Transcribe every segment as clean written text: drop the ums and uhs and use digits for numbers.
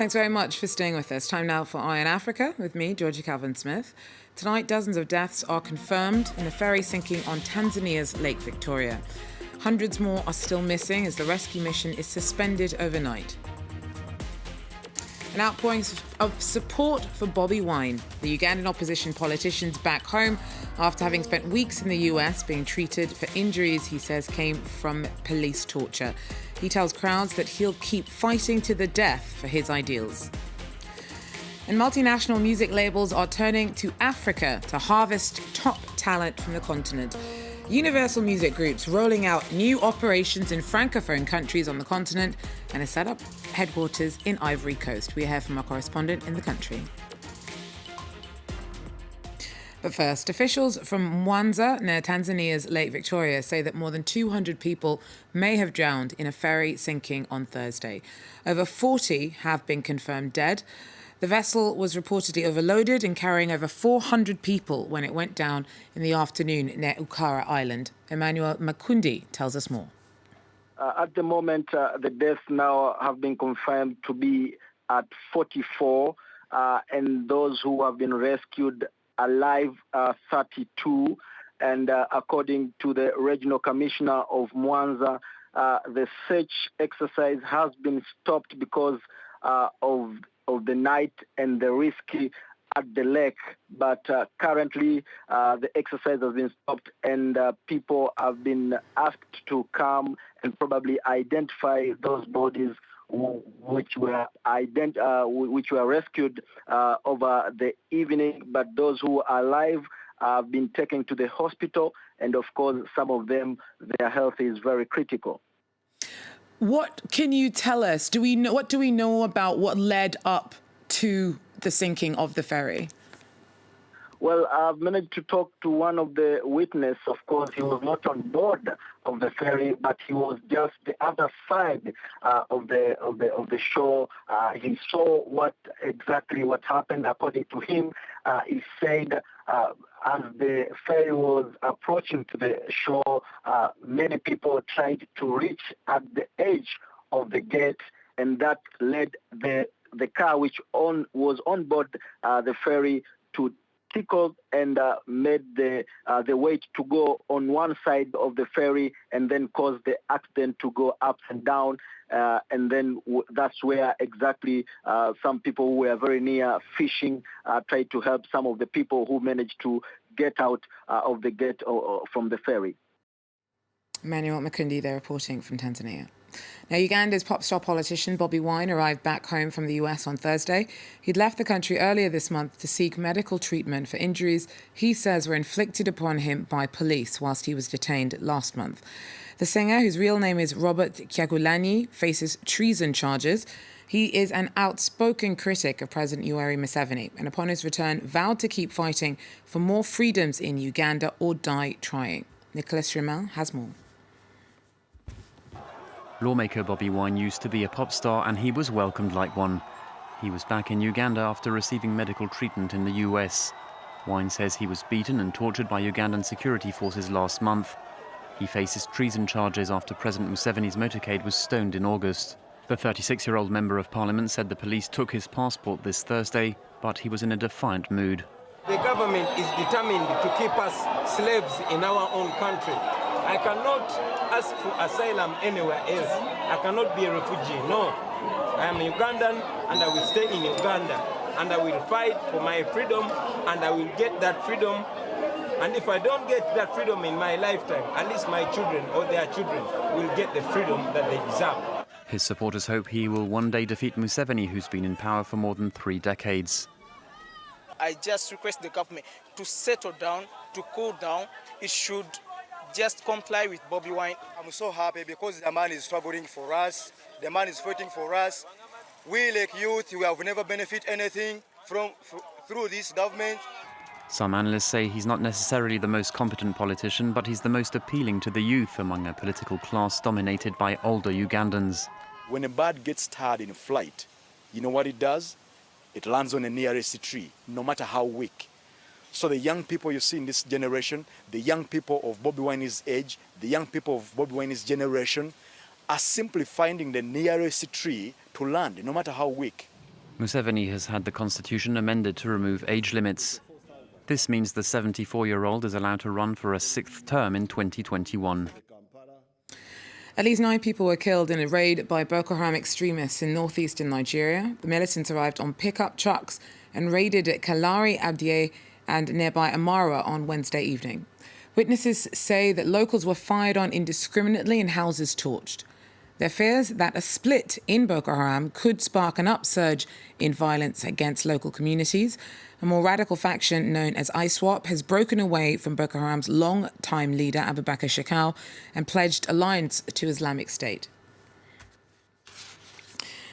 Thanks very much for staying with us. Time now for Eye on Africa with me, Georgia Calvin-Smith. Tonight, dozens of deaths are confirmed in the ferry sinking on Tanzania's Lake Victoria. Hundreds more are still missing as the rescue mission is suspended overnight. An outpouring of support for Bobi Wine, the Ugandan opposition politician's back home after having spent weeks in the US being treated for injuries he says came from police torture. He tells crowds that he'll keep fighting to the death for his ideals. And multinational music labels are turning to Africa to harvest top talent from the continent. Universal Music Group's rolling out new operations in francophone countries on the continent and has set up headquarters in Ivory Coast. We hear from our correspondent in the country. But first, officials from Mwanza, near Tanzania's Lake Victoria, say that more than 200 people may have drowned in a ferry sinking on Thursday. Over 40 have been confirmed dead. The vessel was reportedly overloaded and carrying over 400 people when it went down in the afternoon near Ukara Island. Emmanuel Makundi tells us more. At the moment, the deaths now have been confirmed to be at 44, and those who have been rescued alive are 32. And according to the regional commissioner of Mwanza, the search exercise has been stopped because of the night and the risk at the lake, but currently the exercise has been stopped and people have been asked to come and probably identify those bodies which were rescued over the evening, but those who are alive have been taken to the hospital, and of course some of them, their health is very critical. What can you tell us? What do we know about what led up to the sinking of the ferry? Well, I've managed to talk to one of the witnesses. Of course, he was not on board of the ferry, but he was just the other side of the shore. He saw what happened. According to him, he said as the ferry was approaching to the shore, many people tried to reach at the edge of the gate, and that led the car which was on board the ferry to tickle and made the weight to go on one side of the ferry and then caused the accident to go up and down. And then that's where exactly some people who were very near fishing tried to help some of the people who managed to get out of the gate from the ferry. Emmanuel Makundi there reporting from Tanzania. Now, Uganda's pop star politician Bobi Wine arrived back home from the US on Thursday. He'd left the country earlier this month to seek medical treatment for injuries he says were inflicted upon him by police whilst he was detained last month. The singer, whose real name is Robert Kyagulanyi, faces treason charges. He is an outspoken critic of President Yoweri Museveni and upon his return vowed to keep fighting for more freedoms in Uganda or die trying. Nicholas Rimmel has more. Lawmaker Bobi Wine used to be a pop star and he was welcomed like one. He was back in Uganda after receiving medical treatment in the US. Wine says he was beaten and tortured by Ugandan security forces last month. He faces treason charges after President Museveni's motorcade was stoned in August. The 36-year-old member of parliament said the police took his passport this Thursday, but he was in a defiant mood. The government is determined to keep us slaves in our own country. I cannot ask for asylum anywhere else. I cannot be a refugee, no. I am Ugandan and I will stay in Uganda and I will fight for my freedom and I will get that freedom. And if I don't get that freedom in my lifetime, at least my children or their children will get the freedom that they deserve. His supporters hope he will one day defeat Museveni, who's been in power for more than 3 decades. I just request the government to settle down, to cool down. It should just comply with Bobi Wine. I'm so happy because the man is struggling for us. The man is fighting for us. We like youth, we have never benefited anything through this government. Some analysts say he's not necessarily the most competent politician, but he's the most appealing to the youth among a political class dominated by older Ugandans. When a bird gets tired in flight, you know what it does? It lands on the nearest tree, no matter how weak. So the young people you see in this generation, the young people of Bobi Wine's age, the young people of Bobi Wine's generation are simply finding the nearest tree to land, no matter how weak. Museveni has had the constitution amended to remove age limits. This means the 74-year-old is allowed to run for a 6th term in 2021. At least 9 people were killed in a raid by Boko Haram extremists in northeastern Nigeria. The militants arrived on pickup trucks and raided Kalari, Abdiye and nearby Amara on Wednesday evening. Witnesses say that locals were fired on indiscriminately and houses torched. There are fears that a split in Boko Haram could spark an upsurge in violence against local communities. A more radical faction known as ISWAP has broken away from Boko Haram's long-time leader, Abubakar Shekau, and pledged alliance to Islamic State.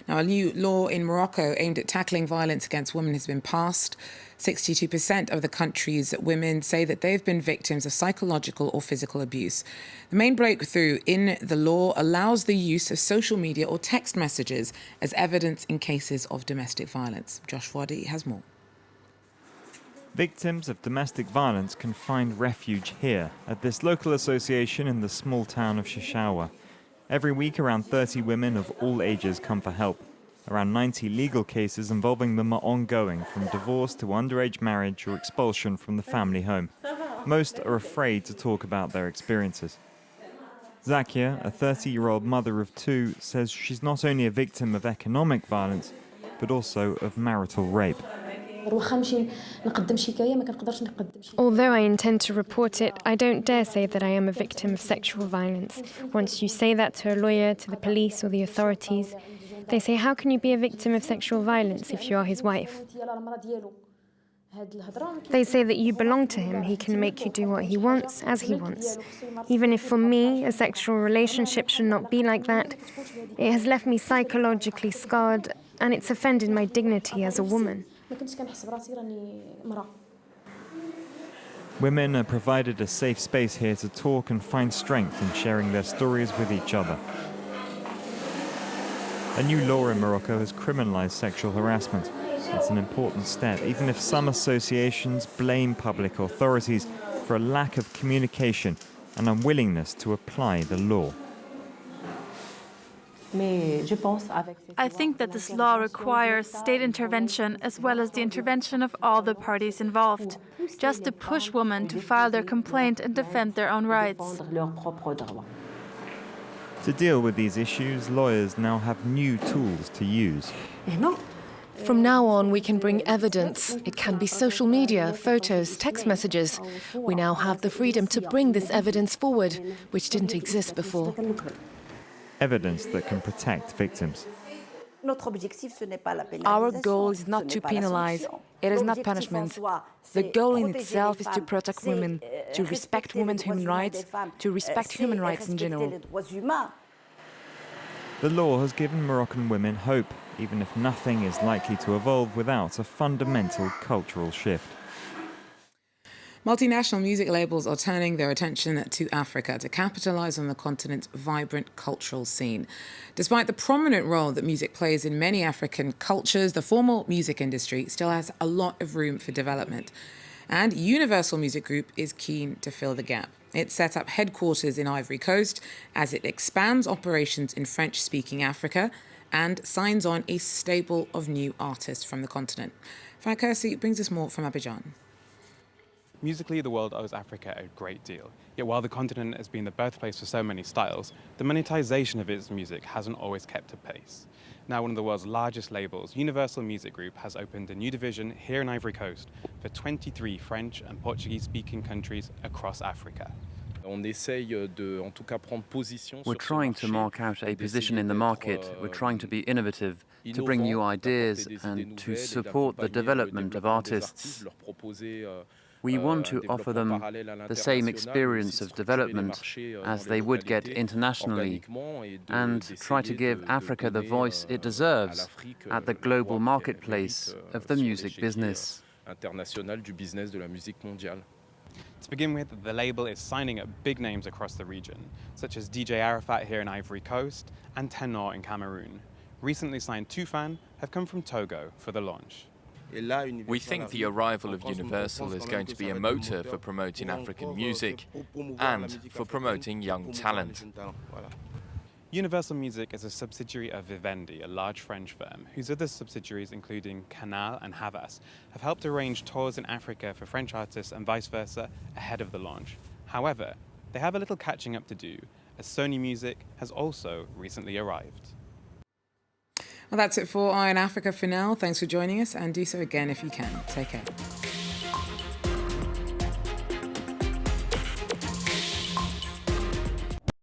Now, a new law in Morocco aimed at tackling violence against women has been passed. 62% of the country's women say that they've been victims of psychological or physical abuse. The main breakthrough in the law allows the use of social media or text messages as evidence in cases of domestic violence. Josh Wadi has more. Victims of domestic violence can find refuge here at this local association in the small town of Shishawa. Every week, around 30 women of all ages come for help. Around 90 legal cases involving them are ongoing, from divorce to underage marriage or expulsion from the family home. Most are afraid to talk about their experiences. Zakia, a 30-year-old mother of 2, says she's not only a victim of economic violence, but also of marital rape. Although I intend to report it, I don't dare say that I am a victim of sexual violence. Once you say that to a lawyer, to the police or the authorities, they say, how can you be a victim of sexual violence if you are his wife? They say that you belong to him, he can make you do what he wants, as he wants. Even if for me, a sexual relationship should not be like that, it has left me psychologically scarred, and it's offended my dignity as a woman. Women are provided a safe space here to talk and find strength in sharing their stories with each other. A new law in Morocco has criminalised sexual harassment. It's an important step, even if some associations blame public authorities for a lack of communication and unwillingness to apply the law. I think that this law requires state intervention as well as the intervention of all the parties involved, just to push women to file their complaint and defend their own rights. To deal with these issues, lawyers now have new tools to use. From now on, we can bring evidence. It can be social media, photos, text messages. We now have the freedom to bring this evidence forward, which didn't exist before. Evidence that can protect victims. Our goal is not to penalize. It is not punishment. The goal in itself is to protect women, to respect women's human rights, to respect human rights in general. The law has given Moroccan women hope, even if nothing is likely to evolve without a fundamental cultural shift. Multinational music labels are turning their attention to Africa to capitalise on the continent's vibrant cultural scene. Despite the prominent role that music plays in many African cultures, the formal music industry still has a lot of room for development. And Universal Music Group is keen to fill the gap. It set up headquarters in Ivory Coast as it expands operations in French-speaking Africa and signs on a stable of new artists from the continent. Frank Kersey brings us more from Abidjan. Musically, the world owes Africa a great deal. Yet while the continent has been the birthplace for so many styles, the monetization of its music hasn't always kept a pace. Now one of the world's largest labels, Universal Music Group, has opened a new division here in Ivory Coast for 23 French and Portuguese-speaking countries across Africa. We're trying to mark out a position in the market. We're trying to be innovative, to bring new ideas and to support the development of artists. We want to offer them the same experience of development as they would get internationally and try to give Africa the voice it deserves at the global marketplace of the music business. To begin with, the label is signing up big names across the region, such as DJ Arafat here in Ivory Coast and Tenor in Cameroon. Recently signed Toufan have come from Togo for the launch. We think the arrival of Universal is going to be a motor for promoting African music and for promoting young talent. Universal Music is a subsidiary of Vivendi, a large French firm, whose other subsidiaries, including Canal and Havas, have helped arrange tours in Africa for French artists and vice versa ahead of the launch. However, they have a little catching up to do, as Sony Music has also recently arrived. Well, that's it for Eye on Africa for now. Thanks for joining us, and do so again if you can. Take care.